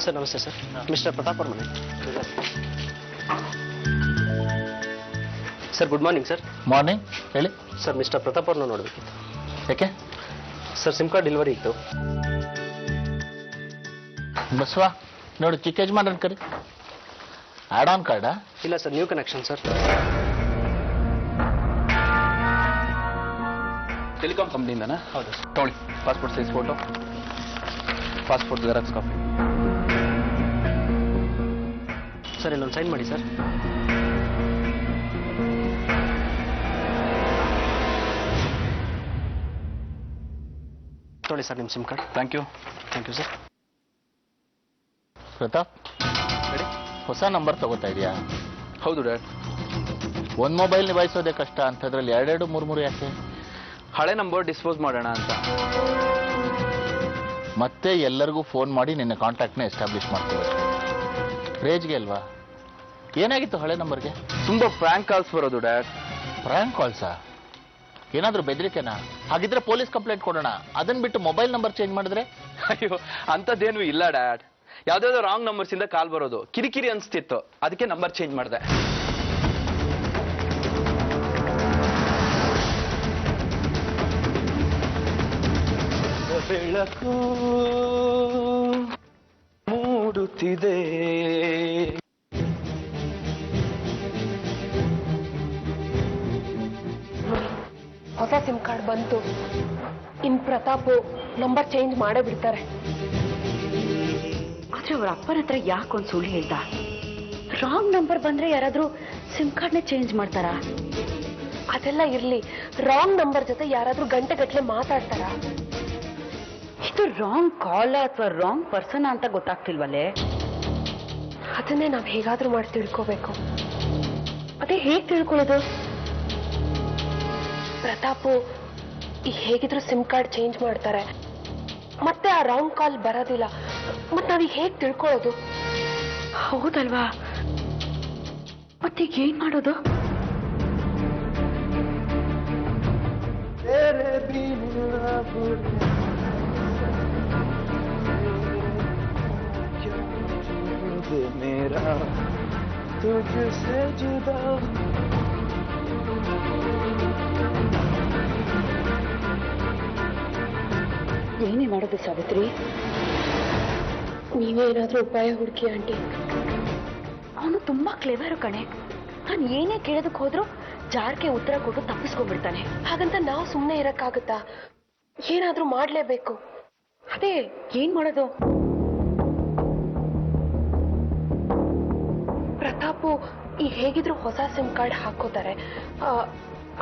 Sir ನಮಸ್ತೆ sir. Mister Pratap ಅವ್ರ ಮನೆ sir. Good morning sir. Morning. ಹೇಳಿ ಸರ್. ಮಿಸ್ಟರ್ ಪ್ರತಾಪ್ ಅವ್ರನ್ನ ನೋಡಬೇಕಿತ್ತು. ಯಾಕೆ ಸರ್ ಸಿಮ್ ಕಾರ್ಡ್ ಡೆಲಿವರಿ ಇತ್ತು. ಬಸ್ವಾ ನೋಡು, ಚಿಕ್ಕ ಯಜಮಾನ್ ಕರಿ. ಆಡ್ ಆನ್ ಕಾರ್ಡಾ? ಇಲ್ಲ sir, new connection sir. Telecom ಕಂಪ್ನಿಯಿಂದನಾ? ಹೌದು ತೊಗೊಳ್ಳಿ. Passport size photo, passport xerox copy. Sir ಇಲ್ಲೊಂದು ಸೈನ್ ಮಾಡಿ ಸರ್. ತೊಗೊಳ್ಳಿ ಸರ್ ನಿಮ್ಮ SIM card. Thank you. Thank you sir. Pratap, ಹೇಳಿ. ಹೊಸ ನಂಬರ್ ತಗೋತಾ ಇದೆಯಾ? ಹೌದು ಡ್ಯಾಡ್. ಒಂದು ಮೊಬೈಲ್ ನಿಭಾಯಿಸೋದೇ ಕಷ್ಟ ಅಂಥದ್ರಲ್ಲಿ ಎರಡೆರಡು ಮೂರು ಯಾಕೆ? ಹಳೆ ನಂಬರ್ ಡಿಸ್ಪೋಸ್ ಮಾಡೋಣ ಅಂತ. ಮತ್ತೆ ಎಲ್ಲರಿಗೂ ಫೋನ್ ಮಾಡಿ ನಿನ್ನ ಕಾಂಟ್ಯಾಕ್ಟ್ನ ಎಸ್ಟಾಬ್ಲಿಷ್ ಮಾಡ್ಕೋಬೇಕು. ರೇಜ್ಗೆ ಅಲ್ವಾ? ಏನಾಗಿತ್ತು ಹಳೆ ನಂಬರ್ಗೆ? ತುಂಬ ಫ್ರ್ಯಾಂಕ್ ಕಾಲ್ಸ್ ಬರೋದು ಡ್ಯಾಡ್. ಫ್ರ್ಯಾಂಕ್ ಕಾಲ್ಸಾ? ಏನಾದರೂ ಬೆದರಿಕೆನಾ? ಹಾಗಿದ್ರೆ ಪೊಲೀಸ್ ಕಂಪ್ಲೇಂಟ್ ಕೊಡೋಣ. ಅದನ್ನ ಬಿಟ್ಟು ಮೊಬೈಲ್ ನಂಬರ್ ಚೇಂಜ್ ಮಾಡಿದ್ರೆ? ಅಯ್ಯೋ, ಅಂಥದ್ದೇನು ಇಲ್ಲ ಡ್ಯಾಡ್. ಯಾವ್ದಾದ್ರು ರಾಂಗ್ ನಂಬರ್ಸ್ ಇಂದ ಕಾಲ್ ಬರೋದು. ಕಿರಿಕಿರಿ ಅನ್ಸ್ತಿತ್ತು, ಅದಕ್ಕೆ ನಂಬರ್ ಚೇಂಜ್ ಮಾಡಿದೆ. ಬೆಳಕು ಮೂಡುತ್ತಿದೆ. ಹೊಸ ಸಿಮ್ ಕಾರ್ಡ್ ಬಂತು. ಇನ್ ಪ್ರತಾಪ್ ನಂಬರ್ ಚೇಂಜ್ ಮಾಡೇ ಬಿಡ್ತಾರೆ. ಆದ್ರೆ ಅವ್ರ ಅಪ್ಪನ ಹತ್ರ ಯಾಕೊಂದು ಸುಳ್ಳು ಹೇಳ್ದ? ರಾಂಗ್ ನಂಬರ್ ಬಂದ್ರೆ ಯಾರಾದ್ರೂ ಸಿಮ್ ಕಾರ್ಡ್ನೇ ಚೇಂಜ್ ಮಾಡ್ತಾರಾ? ಅದೆಲ್ಲ ಇರ್ಲಿ, ರಾಂಗ್ ನಂಬರ್ ಜೊತೆ ಯಾರಾದ್ರೂ ಗಂಟೆಗಟ್ಲೆ ಮಾತಾಡ್ತಾರ? ಇದು ರಾಂಗ್ ಕಾಲ್ ಅಥವಾ ರಾಂಗ್ ಪರ್ಸನ್ ಅಂತ ಗೊತ್ತಾಗ್ತಿಲ್ವಲ್ಲೇ? ಅದನ್ನೇ ನಾವ್ ಹೇಗಾದ್ರೂ ಮಾಡಿ ತಿಳ್ಕೋಬೇಕು. ಅದೇ ಹೇಗ್ ತಿಳ್ಕೊಳ್ಳೋದು? ಪ್ರತಾಪು ಹೇಗಿದ್ರು ಸಿಮ್ ಕಾರ್ಡ್ ಚೇಂಜ್ ಮಾಡ್ತಾರೆ, ಮತ್ತೆ ಆ ರಾಂಗ್ ಕಾಲ್ ಬರೋದಿಲ್ಲ. ಮತ್ ನಾವೀಗ ಹೇಗ್ ತಿಳ್ಕೊಳ್ಳೋದು? ಹೌದಲ್ವಾ? ಮತ್ತೀಗ ಏನ್ ಮಾಡೋದು? मेरा तुझसे जुदा. ಏನೇ ಮಾಡೋದು ಸಾವಿತ್ರಿ? ನೀವೇ ಏನಾದ್ರೂ ಉಪಾಯ ಹುಡುಕಿ ಆಂಟಿ. ಅವನು ತುಂಬಾ ಕ್ಲೆವರು ಕಣೆ. ನಾನು ಏನೇ ಕೇಳೋದಕ್ಕೆ ಹೋದ್ರು ಜಾರ್ಗೆ ಉತ್ತರ ಕೊಟ್ಟು ತಪ್ಪಿಸ್ಕೊಂಡ್ಬಿಡ್ತಾನೆ. ಹಾಗಂತ ನಾವು ಸುಮ್ಮನೆ ಇರಕ್ಕಾಗತ್ತಾ? ಏನಾದ್ರೂ ಮಾಡ್ಲೇಬೇಕು. ಅದೇ ಏನ್ ಮಾಡೋದು? ಪ್ರತಾಪು ಹೇಗಿದ್ರು ಹೊಸ ಸಿಮ್ ಕಾರ್ಡ್ ಹಾಕೋತಾರೆ.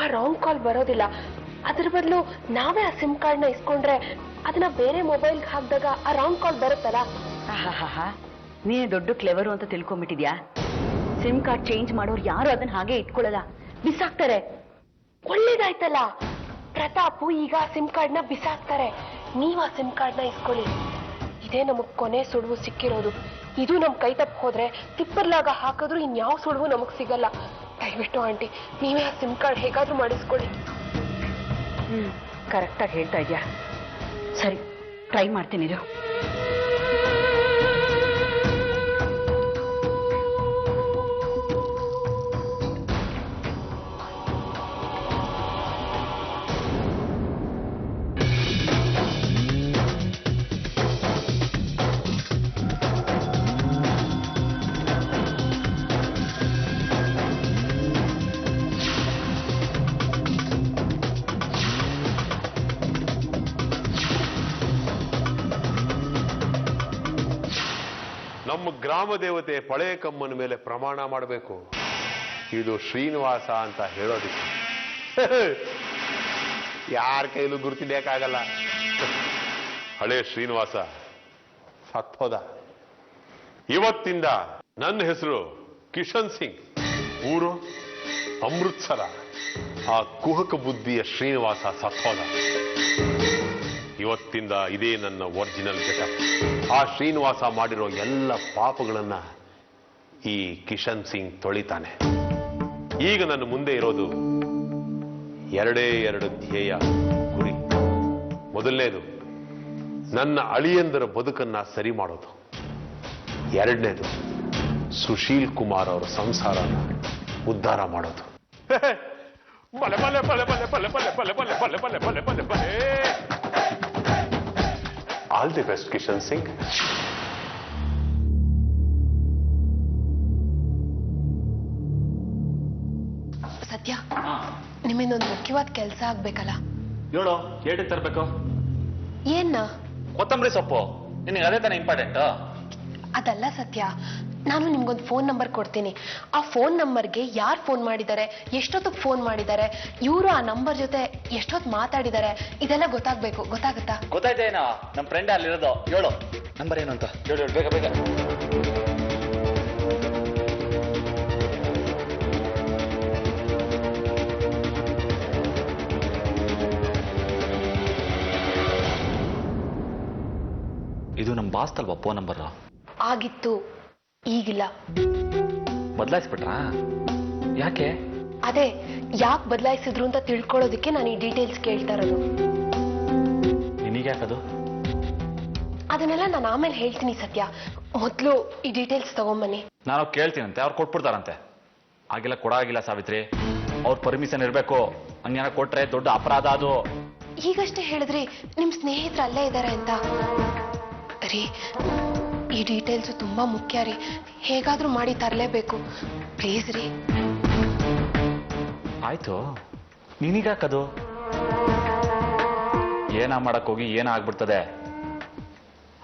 ಆ ರಾಂಗ್ ಕಾಲ್ ಬರೋದಿಲ್ಲ. ಅದ್ರ ಬದಲು ನಾವೇ ಆ ಸಿಮ್ ಕಾರ್ಡ್ ನ ಇಸ್ಕೊಂಡ್ರೆ ಅದನ್ನ ಬೇರೆ ಮೊಬೈಲ್ ಹಾಕಿದಾಗ ಆ ರಾಂಗ್ ಕಾಲ್ ಬರುತ್ತಲ್ಲ. ನೀನೇ ದೊಡ್ಡ ಕ್ಲೆವರು ಅಂತ ತಿಳ್ಕೊಂಡ್ಬಿಟ್ಟಿದ್ಯಾ? ಸಿಮ್ ಕಾರ್ಡ್ ಚೇಂಜ್ ಮಾಡೋರು ಯಾರು ಅದನ್ನ ಹಾಗೆ ಇಟ್ಕೊಳ್ಳಲ್ಲ, ಬಿಸಾಕ್ತಾರೆ. ಒಳ್ಳೇದಾಯ್ತಲ್ಲ, ಪ್ರತಾಪು ಈಗ ಆ ಸಿಮ್ ಕಾರ್ಡ್ ನ ಬಿಸಾಕ್ತಾರೆ. ನೀವ್ ಆ ಸಿಮ್ ಕಾರ್ಡ್ ನ ಇಸ್ಕೊಳ್ಳಿ. ಇದೇ ನಮಗ್ ಕೊನೆ ಸುಳುವು ಸಿಕ್ಕಿರೋದು. ಇದು ನಮ್ ಕೈ ತಪ್ಪ ಹೋದ್ರೆ ತಿಪ್ಪರ್ಲಾಗ ಹಾಕಿದ್ರು ಇನ್ಯಾವ ಸುಳುವು ನಮಗ್ ಸಿಗಲ್ಲ. ದಯವಿಟ್ಟು ಆಂಟಿ, ನೀವೇ ಆ ಸಿಮ್ ಕಾರ್ಡ್ ಹೇಗಾದ್ರೂ ಮಾಡಿಸ್ಕೊಳ್ಳಿ. ಕರೆಕ್ಟಾಗಿ ಹೇಳ್ತಾ ಇದ್ಯಾ. ಸರಿ, ಟ್ರೈ ಮಾಡ್ತೀನಿ ಇದು. ನಮ್ಮ ಗ್ರಾಮ ದೇವತೆ ಪಳೆಯ ಕಮ್ಮನ ಮೇಲೆ ಪ್ರಮಾಣ ಮಾಡಬೇಕು. ಇದು ಶ್ರೀನಿವಾಸ ಅಂತ ಹೇಳೋದಿಕ್ಕೆ ಯಾರ ಕೈಲೂ ಗುರುತಿಡಿಯಕ್ಕಾಗಲ್ಲ. ಹಳೆ ಶ್ರೀನಿವಾಸ ಸತ್ತೋದ. ಇವತ್ತಿಂದ ನನ್ನ ಹೆಸರು ಕಿಶನ್ ಸಿಂಗ್, ಊರು ಅಮೃತ್ಸರ. ಆ ಕುಹಕ ಬುದ್ಧಿಯ ಶ್ರೀನಿವಾಸ ಸತ್ತೋದ. ಇವತ್ತಿಂದ ಇದೇ ನನ್ನ ಒರಿಜಿನಲ್ ಗೆಟಪ್. ಆ ಶ್ರೀನಿವಾಸ ಮಾಡಿರೋ ಎಲ್ಲ ಪಾಪಗಳನ್ನ ಈ ಕಿಶನ್ ಸಿಂಗ್ ತೊಳಿತಾನೆ. ಈಗ ನನ್ನ ಮುಂದೆ ಇರೋದು ಎರಡೇ ಎರಡು ಧ್ಯೇಯ, ಗುರಿ. ಮೊದಲನೇದು ನನ್ನ ಅಳಿಯಂದರ ಬದುಕನ್ನ ಸರಿ ಮಾಡೋದು. ಎರಡನೇದು ಸುಶೀಲ್ ಕುಮಾರ್ ಅವರ ಸಂಸಾರನ ಉದ್ಧಾರ ಮಾಡೋದು. ಬಲೆ ಬಲೆ ಬಲೆ ಬಲೆ ಬಲೆ ಬಲೆ ಬಲೆ ಬಲೆ ಬಲೆ ಬಲೆ ಬಲೆ ಬಲೆ ಬಲೆ. All the best Kishan Singh. ಸತ್ಯ, ನಿಮ್ಮಿಂದೊಂದು ಮುಖ್ಯವಾದ ಕೆಲಸ ಆಗ್ಬೇಕಲ್ಲ. ಹೇಳು, ಏಟಕ್ಕೆ ತರಬೇಕು? ಏನ್ನ? ಕೊತ್ತಂಬರಿ ಸೊಪ್ಪು. ನಿನಗೆ ಅದೇ ತಾನೇ ಇಂಪಾರ್ಟೆಂಟ್? ಅದಲ್ಲ ಸತ್ಯ, ನಾನು ನಿಮ್ಗೊಂದು ಫೋನ್ ನಂಬರ್ ಕೊಡ್ತೀನಿ. ಆ ಫೋನ್ ನಂಬರ್ಗೆ ಯಾರು ಫೋನ್ ಮಾಡಿದ್ದಾರೆ, ಎಷ್ಟೊತ್ತಿಗೆ ಫೋನ್ ಮಾಡಿದ್ದಾರೆ, ಇವರು ಆ ನಂಬರ್ ಜೊತೆ ಎಷ್ಟೊತ್ತು ಮಾತಾಡಿದ್ದಾರೆ, ಇದೆಲ್ಲ ಗೊತ್ತಾಗ್ಬೇಕು. ಗೊತ್ತಾಗುತ್ತಾ? ಗೊತ್ತಾಯ್ತೇನಾ? ನಮ್ಮ ಫ್ರೆಂಡ್ ಅಲ್ಲಿರೋದು. ಹೇಳು ನಂಬರ್ ಏನು ಅಂತ. ಹೇಳು ಹೇಳು, ಬೇಗ ಬೇಗ. ಇದು ನಮ್ಮ ಬಾಸ್ ಅಲ್ವಾ ಫೋನ್ ನಂಬರ್? ಆಗಿತ್ತು, ಈಗಿಲ್ಲ. ಬದಲಾಯಿಸ್ಬಿಟ್ರಾ? ಯಾಕೆ? ಅದೇ ಯಾಕೆ ಬದಲಾಯಿಸಿದ್ರು ಅಂತ ತಿಳ್ಕೊಳ್ಳೋದಕ್ಕೆ ನಾನು ಈ ಡೀಟೇಲ್ಸ್ ಕೇಳ್ತಾ ಇರೋದು. ನಿನಗೆ ಯಾಕದು? ಅದನ್ನೆಲ್ಲ ನಾನು ಆಮೇಲೆ ಹೇಳ್ತೀನಿ ಸತ್ಯ. ಮೊದಲು ಈ ಡೀಟೇಲ್ಸ್ ತಗೊಂಬನ್ನಿ. ನಾನು ಕೇಳ್ತೀನಂತೆ, ಅವ್ರು ಕೊಟ್ಬಿಡ್ತಾರಂತೆ. ಆಗಿಲ್ಲ ಕೊಡಾಗಿಲ್ಲ ಸಾವಿತ್ರಿ, ಅವ್ರ ಪರ್ಮಿಷನ್ ಇರಬೇಕು. ಹಂಗೇನ ಕೊಟ್ರೆ ದೊಡ್ಡ ಅಪರಾಧ ಅದು. ಈಗಷ್ಟೇ ಹೇಳಿದ್ರಿ ನಿಮ್ ಸ್ನೇಹಿತರು ಅಲ್ಲೇ ಇದ್ದಾರೆ ಅಂತ. ರೀ, ಈ ಡೀಟೇಲ್ಸ್ ತುಂಬಾ ಮುಖ್ಯ ರೀ. ಹೇಗಾದ್ರೂ ಮಾಡಿ ತರಲೇಬೇಕು, ಪ್ಲೀಸ್ ರೀ. ಆಯ್ತು, ನಿನಗಾಕದು? ಏನ ಮಾಡಕ್ ಹೋಗಿ ಏನ ಆಗ್ಬಿಡ್ತದೆ.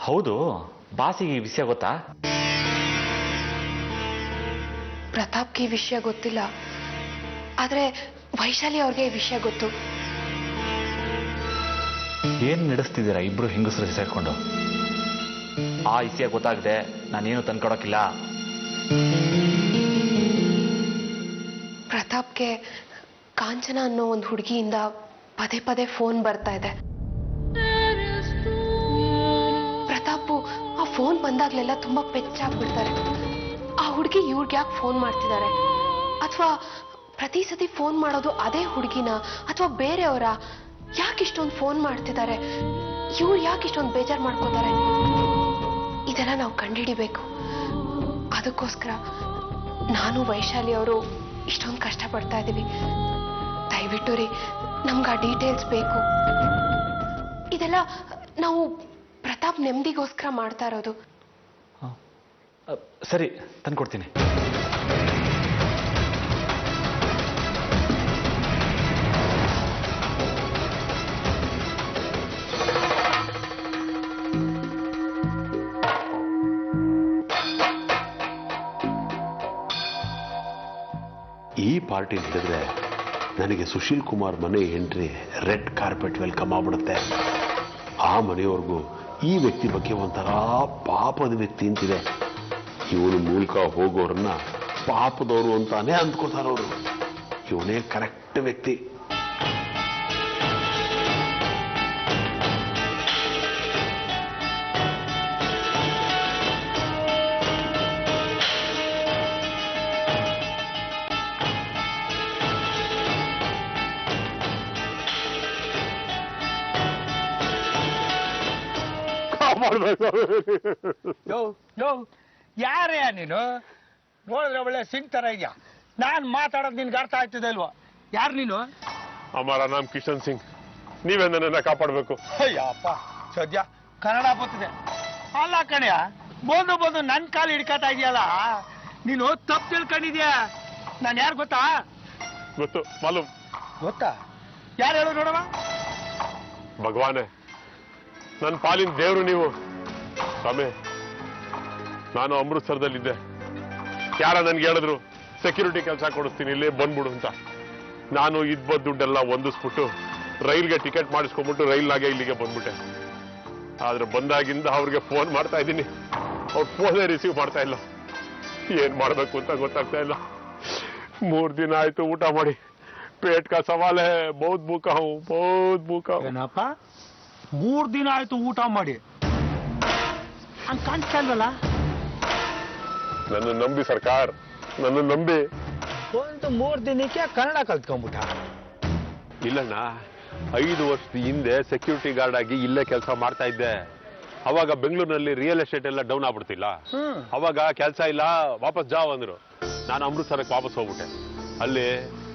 ಹೌದು, ಬಾಸಿಗೆ ಈ ವಿಷಯ ಗೊತ್ತಾ? ಪ್ರತಾಪ್ಗೆ ಈ ವಿಷಯ ಗೊತ್ತಿಲ್ಲ, ಆದ್ರೆ ವೈಶಾಲಿ ಅವ್ರಿಗೆ ಈ ವಿಷಯ ಗೊತ್ತು. ಏನ್ ನಡೆಸ್ತಿದ್ದೀರಾ ಇಬ್ರು ಹೆಂಗಸರು ಸೇರ್ಕೊಂಡು? ಆ ವಿಷಯ ಗೊತ್ತಾಗದೆ ನಾನೇನು ತಂದ್ಕೊಡಕ್ಕಿಲ್ಲ. ಪ್ರತಾಪ್ಗೆ ಕಾಂಚನ ಅನ್ನೋ ಒಂದು ಹುಡುಗಿಯಿಂದ ಪದೇ ಪದೇ ಫೋನ್ ಬರ್ತಾ ಇದೆ. ಪ್ರತಾಪು ಆ ಫೋನ್ ಬಂದಾಗ್ಲೆಲ್ಲ ತುಂಬಾ ಪೆಚ್ಚಾಗ್ಬಿಡ್ತಾರೆ. ಆ ಹುಡುಗಿ ಇವ್ರಿಗೆ ಯಾಕೆ ಫೋನ್ ಮಾಡ್ತಿದ್ದಾರೆ? ಅಥವಾ ಪ್ರತಿ ಸತಿ ಫೋನ್ ಮಾಡೋದು ಅದೇ ಹುಡುಗಿನ ಅಥವಾ ಬೇರೆಯವರ? ಯಾಕೆ ಇಷ್ಟೊಂದು ಫೋನ್ ಮಾಡ್ತಿದ್ದಾರೆ? ಇವ್ರು ಯಾಕೆ ಇಷ್ಟೊಂದು ಬೇಜಾರು ಮಾಡ್ಕೋತಾರೆ? ಇದೆಲ್ಲ ನಾವು ಕಂಡುಹಿಡಿಬೇಕು. ಅದಕ್ಕೋಸ್ಕರ ನಾನು ವೈಶಾಲಿ ಅವರು ಇಷ್ಟೊಂದು ಕಷ್ಟಪಡ್ತಾ ಇದ್ದೀವಿ. ದಯವಿಟ್ಟು ರೀ, ನಮ್ಗೆ ಆ ಡೀಟೇಲ್ಸ್ ಬೇಕು. ಇದೆಲ್ಲ ನಾವು ಪ್ರತಾಪ್ ನೆಮ್ಮದಿಗೋಸ್ಕರ ಮಾಡ್ತಾ ಇರೋದು. ಸರಿ, ತಂದ್ಕೊಡ್ತೀನಿ. ಈ ಪಾರ್ಟಿ ಹಿಡಿದ್ರೆ ನನಗೆ ಸುಶೀಲ್ ಕುಮಾರ್ ಮನೆ ಎಂಟ್ರಿ ರೆಡ್ ಕಾರ್ಪೆಟ್ ವೆಲ್ಕಮ್ ಆಗ್ಬಿಡುತ್ತೆ. ಆ ಮನೆಯವ್ರಿಗೂ ಈ ವ್ಯಕ್ತಿ ಬಗ್ಗೆ ಒಂಥರ ಪಾಪದ ವ್ಯಕ್ತಿ ಅಂತಿದೆ. ಇವನು ಮೂಲಕ ಹೋಗೋರನ್ನ ಪಾಪದವರು ಅಂತಾನೆ ಅಂದ್ಕೋತಾರವರು. ಇವನೇ ಕರೆಕ್ಟ್ ವ್ಯಕ್ತಿ. ಯಾರೇ ನೀನು? ನೋಡಿದ್ರೆ ಒಳ್ಳೆ ಸಿಂಗ್ ತರ ಇದೆಯಾ. ನಾನ್ ಮಾತಾಡೋದು ನಿನ್ಗೆ ಅರ್ಥ ಆಯ್ತದೆ ಅಲ್ವಾ? ಯಾರು ನೀನು? ಅಮರ ನಾಮ್ ಕಿಶನ್ ಸಿಂಗ್. ನೀವೇ ನನ್ನನ್ನ ಕಾಪಾಡಬೇಕು. ಅಯ್ಯಪ್ಪ, ಸದ್ಯ ಕನ್ನಡ ಬರ್ತದೆ. ಅಲ್ಲ ಕಣ್ಯ, ಬಂದು ನನ್ ಕಾಲು ಹಿಡ್ಕತಾ ಇದೆಯಲ್ಲ. ನೀನು ತಪ್ಪು ತಿಳ್ಕೊಂಡಿದ್ಯಾ. ನಾನು ಯಾರು ಗೊತ್ತಾ? ಗೊತ್ತು, ಮಾಲೂಮ್. ಗೊತ್ತಾ? ಯಾರು ಹೇಳು ನೋಡವ? ಭಗವಾನೇ, ನನ್ನ ಪಾಲಿನ ದೇವರು ನೀವು. ಸ್ವಾಮಿ, ನಾನು ಅಮೃತ್ಸರದಲ್ಲಿದ್ದೆ. ಯಾರ ನನ್ಗೆ ಹೇಳಿದ್ರು ಸೆಕ್ಯೂರಿಟಿ ಕೆಲಸ ಕೊಡಿಸ್ತೀನಿ, ಇಲ್ಲೇ ಬಂದ್ಬಿಡು ಅಂತ. ನಾನು ಇದ್ದ ದುಡ್ಡೆಲ್ಲ ಹೊಂದಿಸ್ಬಿಟ್ಟು ರೈಲ್ಗೆ ಟಿಕೆಟ್ ಮಾಡಿಸ್ಕೊಂಡ್ಬಿಟ್ಟು ರೈಲ್ನಾಗೆ ಇಲ್ಲಿಗೆ ಬಂದ್ಬಿಟ್ಟೆ. ಆದ್ರೆ ಬಂದಾಗಿಂದ ಅವ್ರಿಗೆ ಫೋನ್ ಮಾಡ್ತಾ ಇದ್ದೀನಿ, ಅವ್ರು ಫೋನೇ ರಿಸೀವ್ ಮಾಡ್ತಾ ಇಲ್ಲ. ಏನ್ ಮಾಡ್ಬೇಕು ಅಂತ ಗೊತ್ತಾಗ್ತಾ ಇಲ್ಲ. 3 ದಿನ ಆಯ್ತು ಊಟ ಮಾಡಿ. ಪೇಟ್ ಕಾ ಸವಾಲ್ ಹೈ, ಬಹುತ್ ಭೂಖಾ ಹೂಂ, ಬಹುತ್ ಭೂಖಾ ಹೂಂ. ಏನಪ್ಪ 3 ದಿನ ಆಯ್ತು ಊಟ ಮಾಡಿ. ಹಂಗ್ ಕಾಣಿಸ್ತಾ ಇಲ್ವಲ್ಲ? ನನ್ನ ನಂಬಿ ಸರ್ಕಾರ, ನನ್ನ ನಂಬಿ. ಒಂದು 3 ದಿನಕ್ಕೆ ಕನ್ನಡ ಕಲ್ತ್ಕೊಂಡ್ಬಿಟ್ಟ. ಇಲ್ಲಣ್ಣ, 5 ವರ್ಷದ ಹಿಂದೆ ಸೆಕ್ಯೂರಿಟಿ ಗಾರ್ಡ್ ಆಗಿ ಇಲ್ಲೇ ಕೆಲಸ ಮಾಡ್ತಾ ಇದ್ದೆ. ಅವಾಗ ಬೆಂಗಳೂರಿನಲ್ಲಿ ರಿಯಲ್ ಎಸ್ಟೇಟ್ ಎಲ್ಲ ಡೌನ್ ಆಗ್ಬಿಡ್ತಿಲ್ಲ. ಅವಾಗ ಕೆಲಸ ಇಲ್ಲ, ವಾಪಸ್ ಜಾವ್ ಅಂದ್ರು. ನಾನು ಅಮೃತಸರಕ್ಕೆ ವಾಪಸ್ ಹೋಗ್ಬಿಟ್ಟೆ. ಅಲ್ಲಿ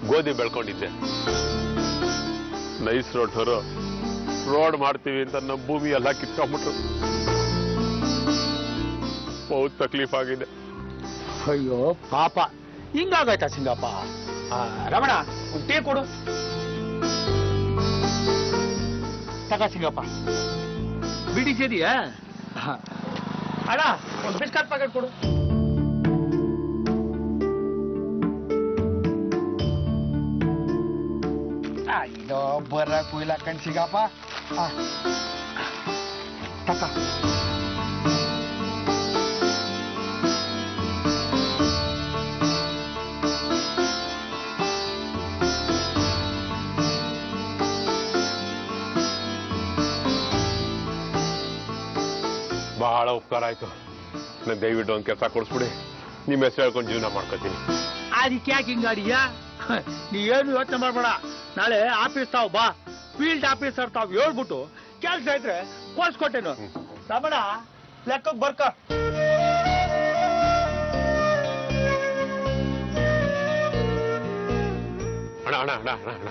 ಗೋಧಿ ಬೆಳ್ಕೊಂಡಿದ್ದೆ. ನೈಸ್ ರೋಡ್ ಮಾಡ್ತೀವಿ ಅಂತ ನಮ್ಮ ಭೂಮಿ ಎಲ್ಲ ಕಿತ್ಕೊಂಡ್ಬಿಟ್ರು. ಬಹುತ್ ತಕ್ಲೀಫ್ ಆಗಿದೆ. ಅಯ್ಯೋ ಪಾಪ, ಹಿಂಗಾಗಾಯ್ತಾ ಸಿಂಗಪ್ಪ? ರಮಣ, ಒಂದು ಟೀ ಕೊಡು. ತಗ ಸಿಂಗಪ್ಪ, ಬಿಡಿಸಿದೀಯಾ? ಅಣ್ಣ, ಒಂದು ಬಿಸ್ಕಟ್ ಪ್ಯಾಕೆಟ್ ಕೊಡು. ಇದು ಬರಕ್ಕೂ ಇಲ್ಲ ಕಣ್ ಸಿಗಪ್ಪ. ತಕ ಬಹಳ ಉಪಕಾರ ಆಯ್ತು. ನಾನು ದಯವಿಟ್ಟು ಒಂದು ಕೆಲಸ ಕೊಡಿಸ್ಬಿಡಿ. ನಿಮ್ಮ ಹೆಸರು ಹೇಳ್ಕೊಂಡು ಜೀವನ ಮಾಡ್ಕೊತೀನಿ. ಅದಕ್ಕೆ ಯಾಕೆ ಹಿಂಗಾಡಿಯಾ? ನೀ ಏನು ಯೋಚನೆ ಮಾಡ್ಬೇಡ. ನಾಳೆ ಆಫೀಸ್ ತಾವ್ ಬಾ, ಫೀಲ್ಡ್ ಆಫೀಸರ್ ತಾವ್ ಹೇಳ್ಬಿಟ್ಟು ಕೆಲ್ಸ ಇದ್ರೆ ಕೋರ್ಸ್ಕೊಟ್ಟೇನು. ರಮಣ, ಲೆಕ್ಕಕ್ಕೆ ಬರ್ಕ. ಅಣ್ಣ ಅಣ್ಣ ಅಣ್ಣ ಅಣ್ಣ ಅಣ್ಣ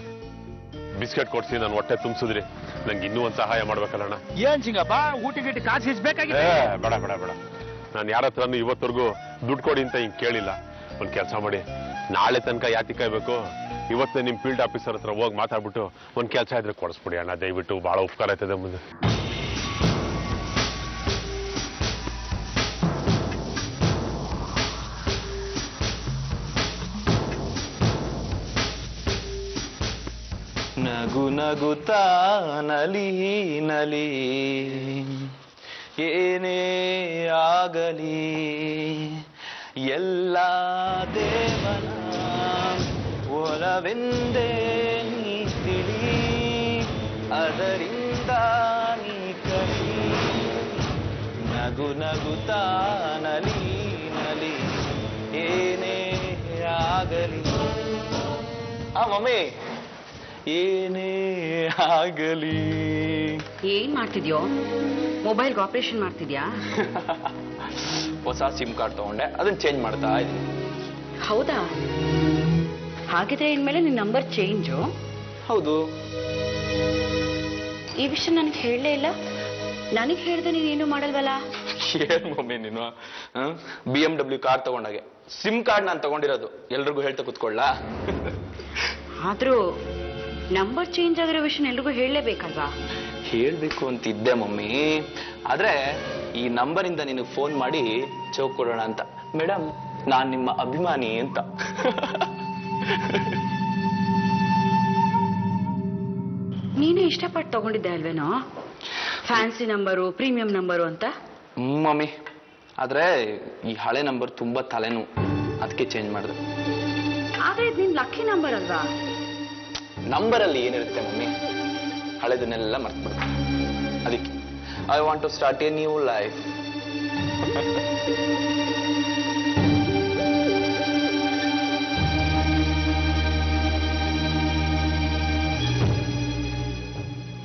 ಬಿಸ್ಕೆಟ್ ಕೊಡ್ಸಿ, ನಾನು ಹೊಟ್ಟೆ ತುಂಬಿಸಿದ್ರಿ. ನಂಗೆ ಇನ್ನೂ ಒಂದು ಸಹಾಯ ಮಾಡ್ಬೇಕಲ್ಲ ಅಣ್ಣ. ಏನ್ ಸಿಂಗಪ್ಪ, ಊಟಕ್ಕೆ ಕಾಸು ಇಸ್ಬೇಕಾಗಿದೆ? ಬೇಡ ಬೇಡ ಬೇಡ. ನಾನು ಯಾರ ಹತ್ರನೂ ಇವತ್ತವರೆಗೂ ದುಡ್ಡು ಕೊಡಿ ಅಂತ ಹಿಂಗೆ ಕೇಳಿಲ್ಲ. ಒಂದು ಕೆಲಸ ಮಾಡಿ, ನಾಳೆ ತನಕ ಯಾತಿ ಕಾಯ್ಬೇಕು, ಇವತ್ತೇ ನಿಮ್ಮ ಫೀಲ್ಡ್ ಆಫೀಸರ್ ಹತ್ರ ಹೋಗಿ ಮಾತಾಡ್ಬಿಟ್ಟು ಒಂದು ಕೆಲಸ ಇದ್ರೆ ಕೊಡಿಸ್ಬಿಡಿ ಅಣ್ಣ, ದಯವಿಟ್ಟು. ಬಹಳ ಉಪಕಾರ ಆಯ್ತದೆ ಮುಂದೆ. ನಗು ನಗುತ್ತಾ ನಲಿ ನಲಿ, ಏನೇ ಆಗಲಿ ಎಲ್ಲ ದೇವನ ಒಲವೆಂದೇ ನೀ ತಿಳಿ, ಅದರಿಂದ ನೀ ಕಲಿ. ನಗು ನಗುತ್ತಾ ನಲಿ ನಲಿ, ಏನೇ ಆಗಲಿ. ಮಮ್ಮಿ, ಏನೇ ಆಗಲಿ. ಏನ್ ಮಾಡ್ತಿದ್ಯೋ? ಮೊಬೈಲ್ಗೆ ಆಪರೇಷನ್ ಮಾಡ್ತಿದ್ಯಾ? ಹೊಸ ಸಿಮ್ ಕಾರ್ಡ್ ತಗೊಂಡೆ, ಅದನ್ನ ಚೇಂಜ್ ಮಾಡ್ತಾ ಇದ್ದೀನಿ. ಹೌದಾ? ಹಾಗಿದ್ರೆ ಇನ್ಮೇಲೆ ನಿನ್ ನಂಬರ್ ಚೇಂಜು? ಹೌದು. ಈ ವಿಷಯ ನನಗೆ ಹೇಳಲೇ ಇಲ್ಲ. ನನಗೆ ಹೇಳ್ದೆ ನೀನೇನು ಮಾಡಲ್ವಲ್ಲ? ಏನ್ ಮಮ್ಮಿ ನೀನು, BMW ಕಾರ್ ತಗೊಂಡಾಗೆ ಸಿಮ್ ಕಾರ್ಡ್ ನಾನು ತಗೊಂಡಿರೋದು. ಎಲ್ರಿಗೂ ಹೇಳ್ತಾ ಕೂತ್ಕೊಳ್ಳ? ಆದ್ರೂ ನಂಬರ್ ಚೇಂಜ್ ಆಗಿರೋ ವಿಷಯ ಎಲ್ರಿಗೂ ಹೇಳಲೇಬೇಕಲ್ವಾ? ಹೇಳ್ಬೇಕು ಅಂತಿದ್ದೆ ಮಮ್ಮಿ, ಆದ್ರೆ ಈ ನಂಬರಿಂದ ನಿನಗೆ ಫೋನ್ ಮಾಡಿ ಚೌಕ್ ಕೊಡೋಣ ಅಂತ. ಮೇಡಮ್, ನಾನ್ ನಿಮ್ಮ ಅಭಿಮಾನಿ ಅಂತ. ನೀನು ಇಷ್ಟಪಟ್ಟು ತಗೊಂಡಿದ್ದೆ ಅಲ್ವೇನೋ ಫ್ಯಾನ್ಸಿ ನಂಬರು, ಪ್ರೀಮಿಯಂ ನಂಬರು ಅಂತ? ಮಮ್ಮಿ, ಆದ್ರೆ ಈ ಹಳೆ ನಂಬರ್ ತುಂಬಾ ತಲೆನೋವು, ಅದಕ್ಕೆ ಚೇಂಜ್ ಮಾಡಿದೆ. ಆದ್ರೆ ಇದು ನಿನ್ ಲಕ್ಕಿ ನಂಬರ್ ಅಲ್ವಾ? ನಂಬರಲ್ಲಿ ಏನಿರುತ್ತೆ ಮಮ್ಮಿ, ಹಳೆದನ್ನೆಲ್ಲ ಮರ್ತ್ಬಿಡುತ್ತೆ. ಅದಕ್ಕೆ I want to start a new life.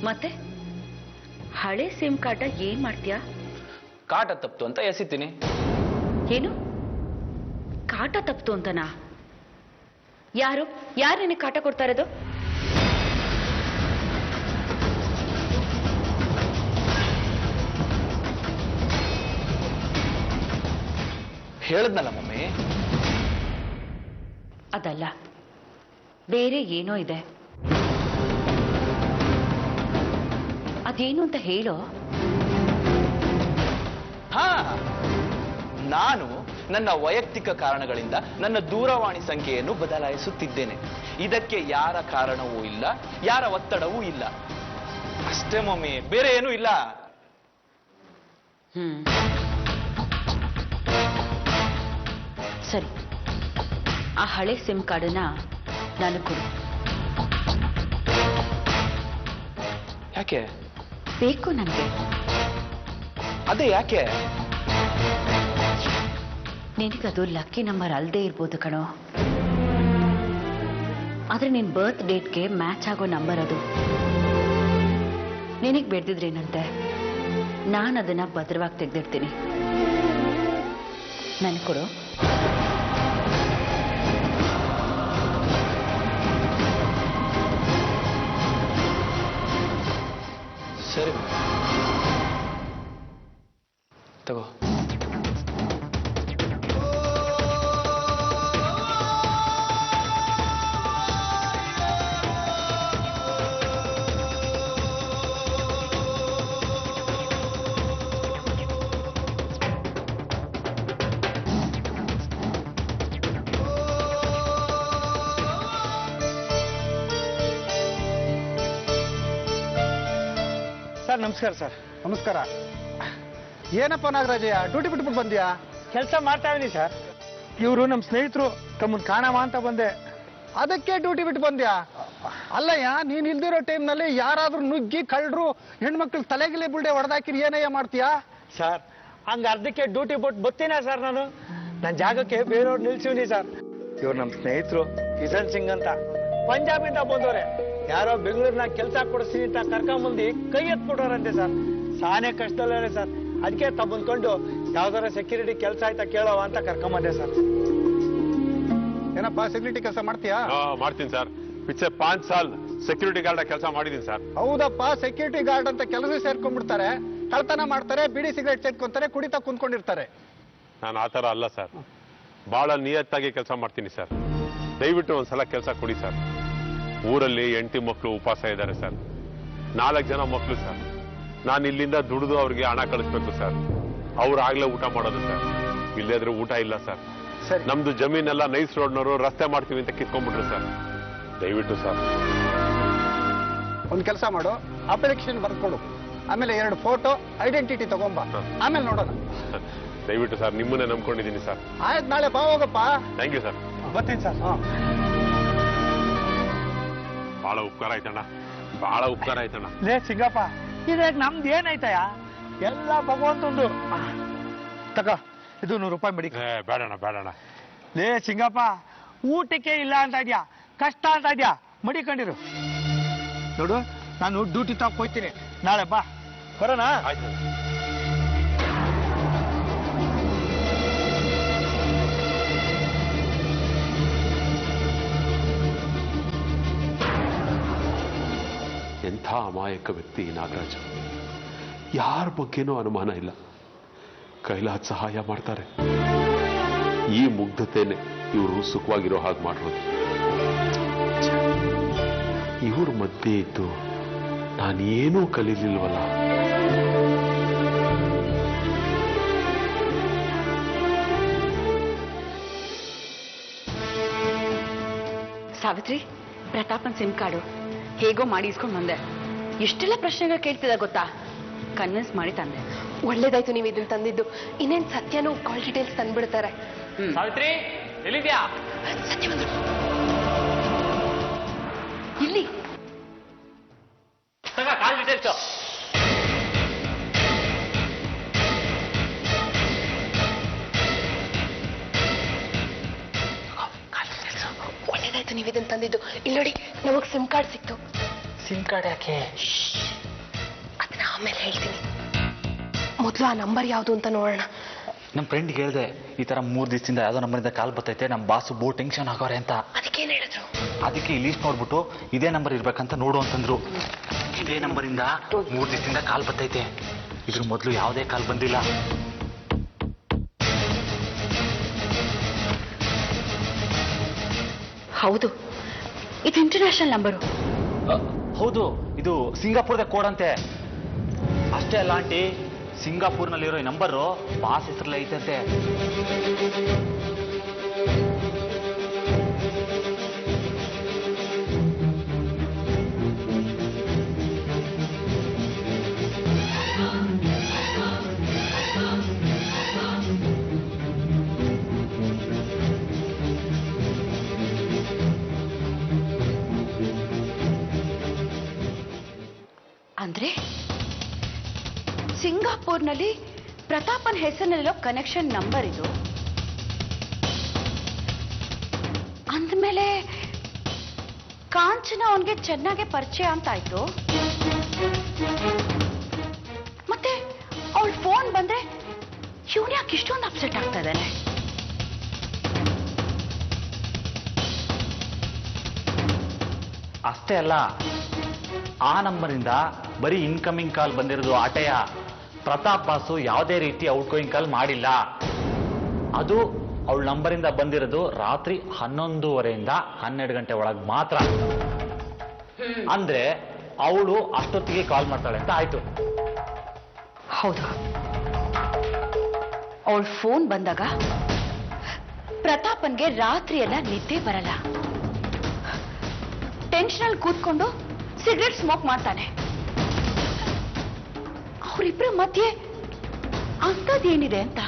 ಮತ್ತೆ ಹಳೆ ಸಿಮ್ ಕಾರ್ಡ್ ಏನ್ ಮಾಡ್ತೀಯಾ? ಕಾಟ ತಪ್ತು ಅಂತ ಎಸಿತೀನಿ. ಏನು ಕಾಟ ತಪ್ತು ಅಂತನಾ? ಯಾರು ನಿನಗೆ ಕಾಟ ಕೊಡ್ತಾ ಇರೋದು? ಹೇಳದ್ನಲ್ಲ ಮಮ್ಮಿ. ಅದಲ್ಲ, ಬೇರೆ ಏನೋ ಇದೆ. ಅದೇನು ಅಂತ ಹೇಳೋ. ಹಾ, ನಾನು ನನ್ನ ವೈಯಕ್ತಿಕ ಕಾರಣಗಳಿಂದ ನನ್ನ ದೂರವಾಣಿ ಸಂಖ್ಯೆಯನ್ನು ಬದಲಾಯಿಸುತ್ತಿದ್ದೇನೆ. ಇದಕ್ಕೆ ಯಾರ ಕಾರಣವೂ ಇಲ್ಲ, ಯಾರ ಒತ್ತಡವೂ ಇಲ್ಲ. ಅಷ್ಟೇ ಮಮ್ಮಿ, ಬೇರೆ ಏನೂ ಇಲ್ಲ. ಸರಿ, ಆ ಹಳೆ ಸಿಮ್ ಕಾರ್ಡನ್ನ ನಾನು ಕೊಡು. ಯಾಕೆ? ಬೇಕು ನನಗೆ. ಅದೇ ಯಾಕೆ? ನಿನಗದು ಲಕ್ಕಿ ನಂಬರ್ ಅಲ್ಲದೆ ಇರ್ಬೋದು ಕಣೋ, ಆದ್ರೆ ನಿನ್ ಬರ್ತ್ ಡೇಟ್ಗೆ ಮ್ಯಾಚ್ ಆಗೋ ನಂಬರ್ ಅದು. ನಿನಗ್ ಬೆಳೆದಿದ್ರೇನಂತೆ, ನಾನು ಅದನ್ನ ಭದ್ರವಾಗಿ ತೆಗೆದಿಡ್ತೀನಿ. ನನ್ ಕೊಡು. ಸರಿ ತಗೋ. ಸರ್ ನಮಸ್ಕಾರ ಸರ್. ನಮಸ್ಕಾರ. ಏನಪ್ಪ ನಾಗರಾಜಯ್ಯ, ಡ್ಯೂಟಿ ಬಿಟ್ಬಿಟ್ಟು ಬಂದ್ಯಾ? ಕೆಲಸ ಮಾಡ್ತಾ ಇದೀನಿ ಸರ್. ಇವರು ನಮ್ಮ ಸ್ನೇಹಿತರು, ತಮ್ಮನ್ ಕಾಣವ ಅಂತ ಬಂದೆ. ಅದಕ್ಕೆ ಡ್ಯೂಟಿ ಬಿಟ್ಟು ಬಂದ್ಯಾ? ಅಲ್ಲಯ್ಯ, ನೀನ್ ಇಲ್ದಿರೋ ಟೈಮ್ನಲ್ಲಿ ಯಾರಾದ್ರೂ ನುಗ್ಗಿ ಕಳ್ಳರು ಹೆಣ್ಮಕ್ಳು ತಲೆಗಿಲೆ ಬುಲ್ಡೆ ಹೊಡೆದಾಕಿರಿ ಏನಯ್ಯ ಮಾಡ್ತೀಯಾ? ಸರ್ ಹಂಗ ಅರ್ಧಕ್ಕೆ ಡ್ಯೂಟಿ ಬಿಟ್ಟು ಬರ್ತೀನ ಸರ್. ನಾನು ನನ್ನ ಜಾಗಕ್ಕೆ ಬೇರೆಯವ್ರು ನಿಲ್ಸಿವ್ನಿ ಸರ್. ಇವ್ರು ನಮ್ಮ ಸ್ನೇಹಿತರು ಕಿಶನ್ ಸಿಂಗ್ ಅಂತ, ಪಂಜಾಬಿಂದ ಬಂದವ್ರೆ. ಯಾರೋ ಬೆಂಗಳೂರಿನಾಗ ಕೆಲಸ ಕೊಡಿಸ್ತೀನಿ ಅಂತ ಕರ್ಕೊಂಬಂದು ಕೈ ಎತ್ಬಿಟ್ಟವ್ರಂತೆ ಸರ್. ಸಾನೇ ಕಷ್ಟದಲ್ಲೇ ಸರ್. ಅದಕ್ಕೆ ತಗೊಂಡ್ಕೊಂಡು ಯಾವ್ದಾರ ಸೆಕ್ಯೂರಿಟಿ ಕೆಲಸ ಆಯ್ತಾ ಕೇಳವ ಅಂತ ಕರ್ಕೊಂಬಂದೆ ಸರ್. ಏನಪ್ಪ ಸೆಕ್ಯೂರಿಟಿ ಕೆಲಸ ಮಾಡ್ತೀಯಾ? ಮಾಡ್ತೀನಿ ಸರ್. ಪಿಚ್ಚೆ 5 ಸಾಲ್ ಸೆಕ್ಯೂರಿಟಿ ಗಾರ್ಡ್ ಕೆಲಸ ಮಾಡಿದೀನಿ ಸರ್. ಹೌದಪ್ಪ, ಸೆಕ್ಯೂರಿಟಿ ಗಾರ್ಡ್ ಅಂತ ಕೆಲಸ ಸೇರ್ಕೊಂಡ್ಬಿಡ್ತಾರೆ, ಕಳ್ತನ ಮಾಡ್ತಾರೆ, ಬಿಡಿ ಸಿಗರೇಟ್ ಸೇರ್ಕೊಂತಾರೆ, ಕುಡಿತಾ ಕುಂತ್ಕೊಂಡಿರ್ತಾರೆ. ನಾನು ಆ ಥರ ಅಲ್ಲ ಸರ್, ಬಹಳ ನಿಯತ್ತಾಗಿ ಕೆಲಸ ಮಾಡ್ತೀನಿ ಸರ್. ದಯವಿಟ್ಟು ಒಂದ್ಸಲ ಕೆಲಸ ಕೊಡಿ ಸರ್. ಊರಲ್ಲಿ 8 ಮಕ್ಕಳು ಉಪವಾಸ ಇದ್ದಾರೆ ಸರ್. 4 ಜನ ಮಕ್ಕಳು ಸರ್. ನಾನು ಇಲ್ಲಿಂದ ದುಡಿದು ಅವ್ರಿಗೆ ಹಣ ಕಳಿಸ್ಬೇಕು ಸರ್. ಅವ್ರು ಆಗ್ಲೇ ಊಟ ಮಾಡೋದು ಸರ್. ಇಲ್ಲದ್ರೆ ಊಟ ಇಲ್ಲ ಸರ್. ನಮ್ದು ಜಮೀನೆಲ್ಲ ನೈಸ್ ರೋಡ್ನವರು ರಸ್ತೆ ಮಾಡ್ತೀವಿ ಅಂತ ಕಿತ್ಕೊಂಡ್ಬಿಟ್ರು ಸರ್. ದಯವಿಟ್ಟು ಸರ್ ಒಂದ್ ಕೆಲಸ ಮಾಡು, ಅಪ್ಲಿಕೇಶನ್ ಬರ್ಕೊಡು, ಆಮೇಲೆ 2 ಫೋಟೋ ಐಡೆಂಟಿಟಿ ತಗೊಂಬ, ಆಮೇಲೆ ನೋಡೋಣ. ದಯವಿಟ್ಟು ಸರ್, ನಿಮ್ಮನ್ನೇ ನಂಬ್ಕೊಂಡಿದ್ದೀನಿ ಸರ್. ಆಯ್ತು, ನಾಳೆ ಬಾ ಹೋಗಪ್ಪ. Thank you sir. ಬರ್ತೀನಿ ಸರ್. ಬಹಳ ಉಪಕಾರ ಆಯ್ತಣ್ಣ, ಬಹಳ ಉಪಕಾರ ಆಯ್ತಣ್ಣ. ಲೇ ಸಿಂಗಪ್ಪ, ಇದಾಗ ನಮ್ದು ಏನಾಯ್ತಯ್ಯ? ಎಲ್ಲ ಭಗವಂತಂದು. ತಗೋ, ಇದು 100 ರೂಪಾಯಿ ಮಡಿ. ಬೇಡಣ್ಣ ಬೇಡಣ್ಣ. ಲೇ ಸಿಂಗಪ್ಪ, ಊಟಕ್ಕೆ ಇಲ್ಲ ಅಂತ ಇದ್ಯಾ, ಕಷ್ಟ ಅಂತ ಇದ್ಯಾ, ಮಡಿಕೊಂಡಿರು. ನೋಡು, ನಾನು ಡ್ಯೂಟಿ ತಗೊಂಡು ಹೋಗ್ತೀನಿ. ನಾಳೆ ಬಾ, ಬರೋಣ. ಆಯ್ತು. ಎಂಥ ಅಮಾಯಕ ವ್ಯಕ್ತಿ ನಾಗರಾಜ. ಯಾರ ಬಗ್ಗೆನೂ ಅನುಮಾನ ಇಲ್ಲ. ಕೈಲಾದ ಸಹಾಯ ಮಾಡ್ತಾರೆ. ಈ ಮುಗ್ಧತೆನೆ ಇವರು ಸುಖವಾಗಿರೋ ಹಾಗೆ ಮಾಡಿರೋದು. ಇವ್ರ ಮಧ್ಯೆ ಇದ್ದು ನಾನೇನೂ ಕಲೀಲಿಲ್ವಲ್ಲ. ಸಾವಿತ್ರಿ, ಪ್ರತಾಪನ್ ಸಿಮ್ ಕಾರ್ಡು ಹೇಗೋ ಮಾಡಿ ಇಸ್ಕೊಂಡು ಬಂದೆ. ಎಷ್ಟೆಲ್ಲ ಪ್ರಶ್ನೆಗಳು ಕೇಳ್ತಿದ್ದ ಗೊತ್ತಾ? ಕನ್ವಿನ್ಸ್ ಮಾಡಿ ತಂದೆ. ಒಳ್ಳೇದಾಯ್ತು ನೀವು ಇದನ್ನ ತಂದಿದ್ದು. ಇನ್ನೇನ್ ಸತ್ಯನೂ ಕಾಲ್ ಡೀಟೇಲ್ಸ್ ತಂದ್ಬಿಡ್ತಾರೆ. ಸಾವಿತ್ರಿ, ಎಲ್ಲಿದ್ಯಾ? ಸತ್ಯ ಬಂದ್ರು ಇಲ್ಲಿ. ಕಾಲ್ ಡೀಟೇಲ್ಸ್. ಒಳ್ಳೇದಾಯ್ತು ನೀವು ಇದನ್ನ ತಂದಿದ್ದು. ಇಲ್ಲಿ ನೋಡಿ, ನಮಗ್ ಸಿಮ್ ಕಾರ್ಡ್ ಸಿಕ್ತು. ಸಿಮ್ ಕಾರ್ಡ್ ಯಾಕೆ? ಅದನ್ನ ಆಮೇಲೆ ಹೇಳ್ತೀನಿ. ಮೊದಲು ಆ ನಂಬರ್ ಯಾವುದು ಅಂತ ನೋಡೋಣ. ನಮ್ಮ ಫ್ರೆಂಡ್ಗೆ ಹೇಳ್ದೆ, ಈ ತರ 3 ದಿವಸದಿಂದ ಯಾವ್ದೋ ನಂಬರಿಂದ ಕಾಲ್ ಬರ್ತೈತೆ, ನಮ್ಮ ಬಾಸು ಬಹು ಟೆನ್ಷನ್ ಆಗೋರೆ ಅಂತ. ಅದಕ್ಕೇನ್ ಹೇಳಿದ್ರು? ಅದಕ್ಕೆ ಈ ಲೀಸ್ಟ್ ನೋಡ್ಬಿಟ್ಟು ಇದೇ ನಂಬರ್ ಇರ್ಬೇಕಂತ ನೋಡು ಅಂತಂದ್ರು. ಇದೇ ನಂಬರಿಂದ 3 ದಿವಸದಿಂದ ಕಾಲ್ ಬರ್ತೈತೆ. ಇದ್ರ ಮೊದಲು ಯಾವುದೇ ಕಾಲ್ ಬಂದಿಲ್ಲ. ಹೌದು, ಇದು ಇಂಟರ್ನ್ಯಾಷನಲ್ ನಂಬರು. ಹೌದು, ಇದು ಸಿಂಗಾಪುರದ ಕೋಡ್ ಅಂತೆ. ಅಷ್ಟೇ ಅಲ್ಲ ಆಂಟಿ, ಸಿಂಗಾಪುರ್ನಲ್ಲಿರೋ ಈ ನಂಬರು ಬಾಸ್ ಹೆಸರಲ್ಲೇ ಐತಂತೆ. ಅಂದ್ರೆ ಸಿಂಗಾಪುರ್ನಲ್ಲಿ ಪ್ರತಾಪನ್ ಹೆಸರಿನಲ್ಲಿರೋ ಕನೆಕ್ಷನ್ ನಂಬರ್ ಇದು. ಅಂದಮೇಲೆ ಕಾಂಚನ ಅವನಿಗೆ ಚೆನ್ನಾಗಿ ಪರಿಚಯ ಅಂತಾಯ್ತು. ಮತ್ತೆ ಅವಳ ಫೋನ್ ಬಂದ್ರೆ ಇವನು ಯಾಕೆ ಇಷ್ಟೊಂದು ಅಪ್ಸೆಟ್ ಆಗ್ತಾ ಇದ್ದಾನೆ? ಅಷ್ಟೇ ಅಲ್ಲ, ಆ ನಂಬರಿಂದ ಬರೀ ಇನ್ಕಮಿಂಗ್ ಕಾಲ್ ಬಂದಿರೋದು ಆಟೆಯ. ಪ್ರತಾಪ್ ಬಾಸು ಯಾವುದೇ ರೀತಿ ಔಟ್ ಗೋಯಿಂಗ್ ಕಾಲ್ ಮಾಡಿಲ್ಲ. ಅದು ಅವಳ ನಂಬರಿಂದ ಬಂದಿರೋದು ರಾತ್ರಿ 11:30 12 ಗಂಟೆ ಒಳಗೆ ಮಾತ್ರ. ಅಂದ್ರೆ ಅವಳು ಅಷ್ಟೊತ್ತಿಗೆ ಕಾಲ್ ಮಾಡ್ತಾಳೆ ಅಂತ ಆಯ್ತು. ಹೌದು, ಅವಳ ಫೋನ್ ಬಂದಾಗ ಪ್ರತಾಪನ್ಗೆ ರಾತ್ರಿ ಎಲ್ಲ ನಿದ್ದೆ ಬರಲ್ಲ. ಟೆನ್ಷನ್ ಅಲ್ಲಿ ಕೂತ್ಕೊಂಡು ಸಿಗರೆಟ್ ಸ್ಮೋಕ್ ಮಾಡ್ತಾನೆ. ಅವರಿಬ್ಬರ ಮಧ್ಯೆ ಅಂಥದ್ದೇನಿದೆ ಅಂತ